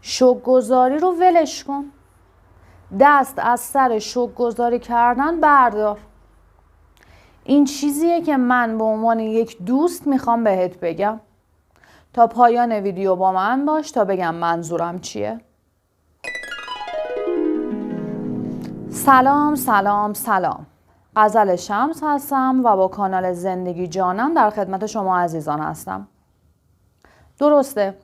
شکرگزاری رو ولش کن. دست از سر شکرگزاری کردن بردار. این چیزیه که من به عنوان یک دوست میخوام بهت بگم. تا پایان ویدیو با من باش تا بگم منظورم چیه. سلام سلام سلام. غزل شمس هستم و با کانال زندگی جانم در خدمت شما عزیزان هستم. درسته،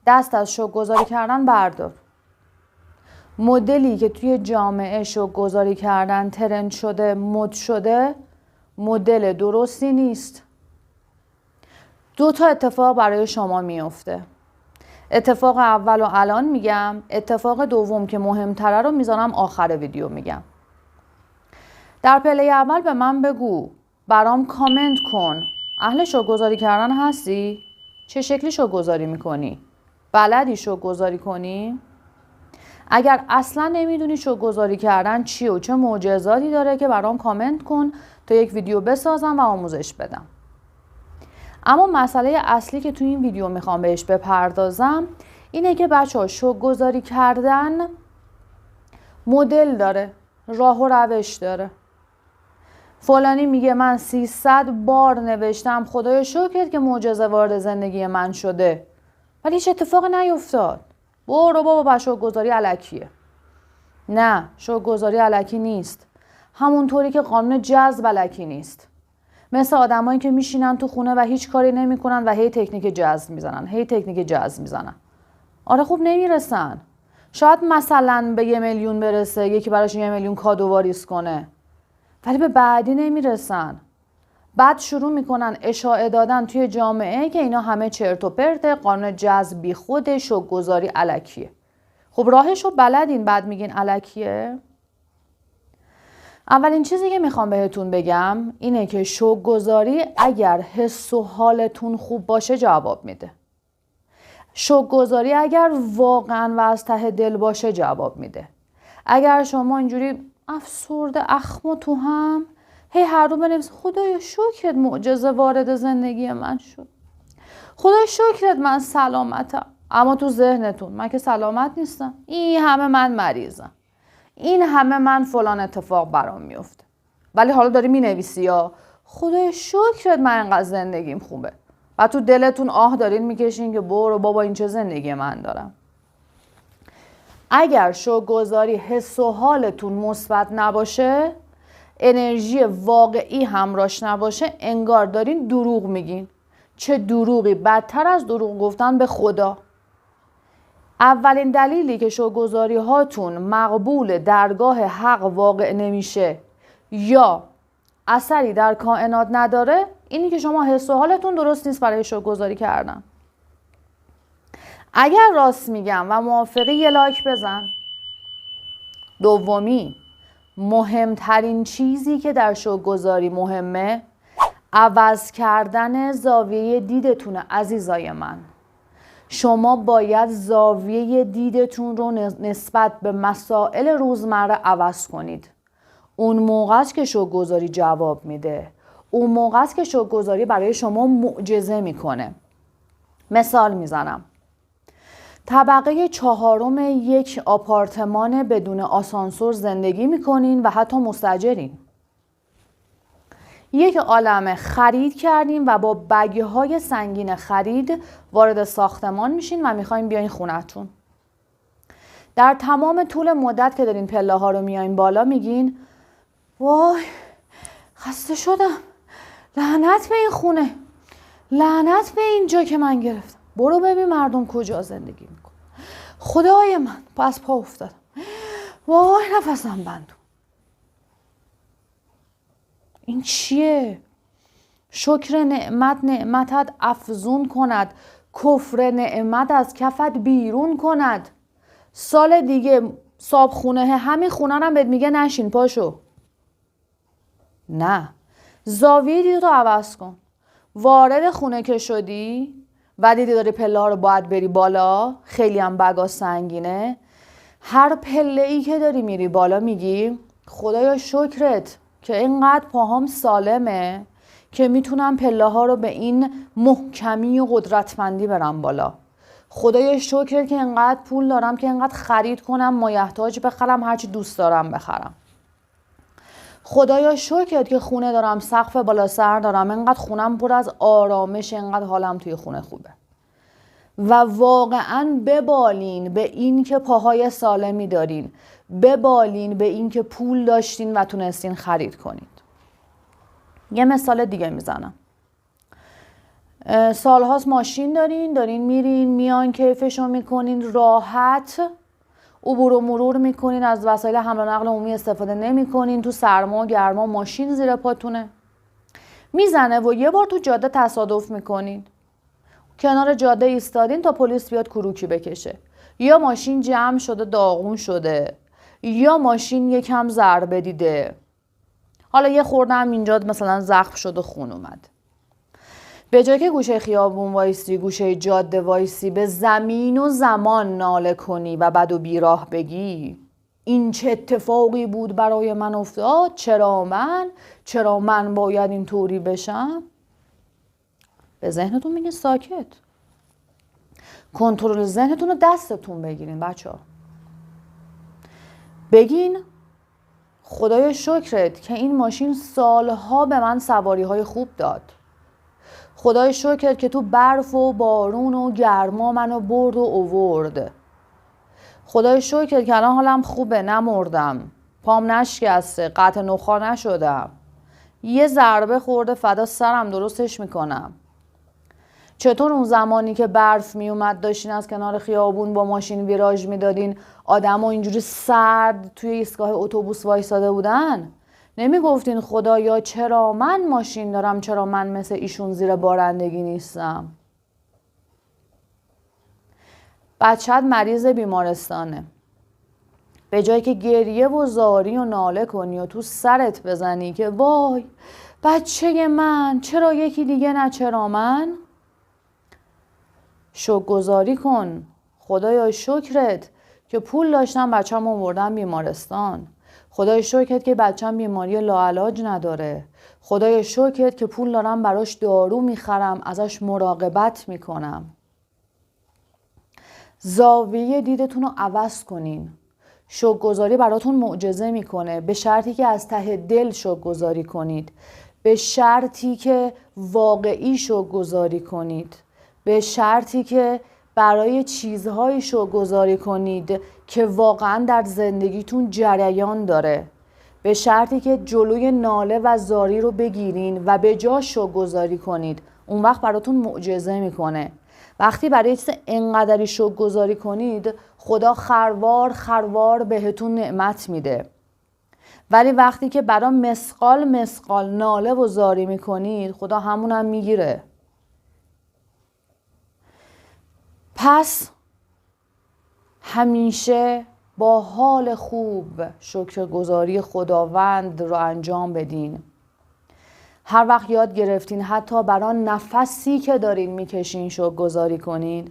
دست از شکرگزاری کردن بردار. مدلی که توی جامعه شکرگزاری کردن ترند شده، مد شده، مدل درستی نیست. 2 اتفاق برای شما میفته. اتفاق اول رو الان میگم، اتفاق دوم که مهمتره رو میذارم آخر ویدیو میگم. در پله اول به من بگو، برام کامنت کن، اهل شکرگزاری کردن هستی؟ چه شکلی شکرگزاری میکنی؟ بلدی شکرگزاری کنی؟ اگر اصلا نمیدونی شکرگزاری کردن چیه و چه معجزاتی داره که برام کامنت کن تا یک ویدیو بسازم و آموزش بدم. اما مسئله اصلی که تو این ویدیو میخوام بهش بپردازم اینه که بچه‌ها شکرگزاری کردن مدل داره، راه و روش داره. فلانی میگه من 300 بار نوشتم خدایا شکرت که معجزه وارد زندگی من شده، ولی هیچ اتفاقی نیفتاد. برو بابا، شکرگزاری الکیه. نه، شکرگزاری الکی نیست. همونطوری که قانون جذب الکی نیست. مثل آدمایی که میشینن تو خونه و هیچ کاری نمیکنن و هی تکنیک جذب میزنن. آره خوب نمیرسن. شاید مثلا به 1 میلیون برسه، یکی براش 1 میلیون کادو واریز کنه، ولی به بعدی نمیرسن. بعد شروع میکنن اشاعه دادن توی جامعه که اینا همه چرت و پرته، قانون جذب بی خوده، شکرگزاری الکیه. خب راهشو بلدین، بعد میگین الکیه؟ اولین چیزی که میخوام بهتون بگم اینه که شکرگزاری اگر حس و حالتون خوب باشه جواب میده. شکرگزاری اگر واقعا و از ته دل باشه جواب میده. اگر شما اینجوری افسرده اخم و تو هم هر رو بنویس خدایا شکرت معجزه وارد زندگی من شد، خدایا شکرت من سلامتم، اما تو ذهنتون من که سلامت نیستم، این همه من مریضم، این همه من فلان اتفاق برام میفته، ولی حالا داری مینویسی یا خدایا شکرت من اینقدر زندگیم خوبه و تو دلتون آه دارین میکشین که برو بابا این چه زندگی من دارم. اگر شکرگزاری حس و حالتون مثبت نباشه، انرژی واقعی همراش نباشه، انگار دارین دروغ میگین. چه دروغی بدتر از دروغ گفتن به خدا. اولین دلیلی که شکرگزاری هاتون مقبول درگاه حق واقع نمیشه یا اثری در کائنات نداره اینی که شما حس و حالتون درست نیست برای شکرگزاری کردن. اگر راست میگم و موافقی یه لایک بزن. دومی، مهمترین چیزی که در شکرگزاری مهمه عوض کردن زاویه دیدتونه عزیزای من. شما باید زاویه دیدتون رو نسبت به مسائل روزمره عوض کنید. اون موقع است که شکرگزاری جواب میده. اون موقع است که شکرگزاری برای شما معجزه میکنه. مثال میزنم. طبقه 4 یک آپارتمان بدون آسانسور زندگی میکنین و حتی مستاجرین. یک عالمه خرید کردین و با بگه های سنگین خرید وارد ساختمان میشین و میخواین بیاین خونتون. در تمام طول مدت که دارین پله ها رو میاین بالا میگین وای خسته شدم، لعنت به این خونه، لعنت به این جا که من گرفتم. برو ببین مردم کجا زندگی میکنن. خدای من از پا افتادم، وای نفسم بند. این چیه؟ شکر نعمت نعمتت افزون کند، کفر نعمت از کفت بیرون کند. سال دیگه صابخونه همین خونه هم بهت میگه نشین پاشو. نه، زاویه دیدتو عوض کن. وارد خونه که شدی و دیدی داری پله ها رو باید بری بالا، خیلی هم بگا سنگینه، هر پله ای که داری میری بالا میگی خدایا شکرت که اینقدر پاهام سالمه که میتونم پله ها رو به این محکمی و قدرتمندی برم بالا. خدایا شکرت که انقدر پول دارم که انقدر خرید کنم، مایحتاج بخرم، هرچی دوست دارم بخرم. خدایا شکرت که خونه دارم، سقف بالا سر دارم، انقدر خونم پر از آرامش، انقدر حالم توی خونه خوبه. و واقعا ببالین به این که پاهای سالمی دارین، ببالین به این که پول داشتین و تونستین خرید کنید. یه مثال دیگه میزنم. سالهاست ماشین دارین میرین میان، کیفشو میکنین، راحت عبور و مرور میکنین، از وسایل حمل و نقل عمومی استفاده نمیکنین، تو سرما و گرما ماشین زیر پاتونه میزنه و یه بار تو جاده تصادف میکنین، کنار جاده ایستادین تا پلیس بیاد کروکی بکشه، یا ماشین جمع شده داغون شده، یا ماشین یکم ضربه دیده، حالا یه خورده هم اینجا مثلا زخم شده خون اومد. به جای که گوشه خیابون وایسی، گوشه جاده وایسی، به زمین و زمان ناله کنی و بد و بیراه بگی این چه اتفاقی بود برای من افتاد، چرا من باید این طوری بشم، به ذهنتون میگه ساکت. کنترل ذهنتون رو دستتون بگیرین بچه‌ها. بگین خدایا شکرت که این ماشین سالها به من سواری‌های خوب داد. خدای شکرت که تو برف و بارون و گرما منو برد و اوورد. خدای شکرت که الان حالم خوبه، نمردم، پام نشکسته، قطع نخاع نشدم، یه ضربه خورده فدا سرم درستش میکنم. چطور اون زمانی که برف میومد داشتین از کنار خیابون با ماشین ویراژ میدادین، آدم‌ها اینجوری سرد توی ایستگاه اتوبوس وایساده بودن، نمیگفتین خدایا چرا من ماشین دارم، چرا من مثل ایشون زیر بارندگی نیستم؟ بچه‌ت مریض بیمارستانه، به جایی که گریه و زاری و ناله کنی و تو سرت بزنی که وای بچه من، چرا یکی دیگه نه چرا من، شکرگزاری کن. خدایا شکرت که پول داشتم بچه‌م آوردم بیمارستان. خدای شکرت که بچه‌م بیماری لاعلاج نداره. خدای شکرت که پول دارم براش دارو میخرم، ازش مراقبت میکنم. زاویه دیدتون رو عوض کنین. شکرگزاری براتون معجزه میکنه، به شرطی که از ته دل شکرگزاری کنید، به شرطی که واقعی شکرگزاری کنید، به شرطی که برای چیزهایی شکرگزاری کنید که واقعا در زندگیتون جریان داره، به شرطی که جلوی ناله و زاری رو بگیرین و به جا شکرگزاری کنید. اون وقت براتون معجزه میکنه. وقتی برای چیز انقدری شکرگزاری کنید، خدا خروار بهتون نعمت میده. ولی وقتی که برای مسقال ناله و زاری میکنید، خدا همونم میگیره. پس همیشه با حال خوب شکرگزاری خداوند رو انجام بدین. هر وقت یاد گرفتین حتی برای نفسی که دارین میکشین شکرگزاری کنین.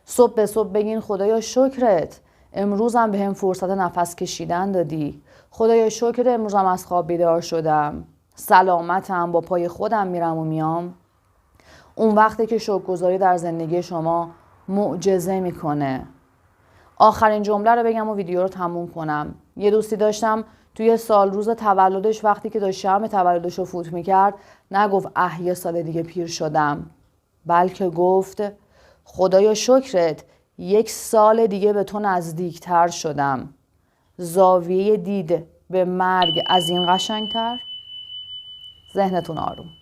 صبح به صبح بگین خدایا شکرت امروزم بهم فرصت نفس کشیدن دادی. خدایا شکرت امروزم از خواب بیدار شدم، سلامتم، با پای خودم میرم و میام. اون وقتی که شکرگزاری در زندگی شما معجزه میکنه. آخرین جمله رو بگم و ویدیو رو تموم کنم. یه دوستی داشتم توی سال روز تولدش، وقتی که داشت شمع تولدش رو فوت میکرد، نگفت یه سال دیگه پیر شدم، بلکه گفت خدایا شکرت 1 سال دیگه به تو نزدیکتر شدم. زاویه دید به مرگ از این قشنگتر؟ ذهنتون آروم.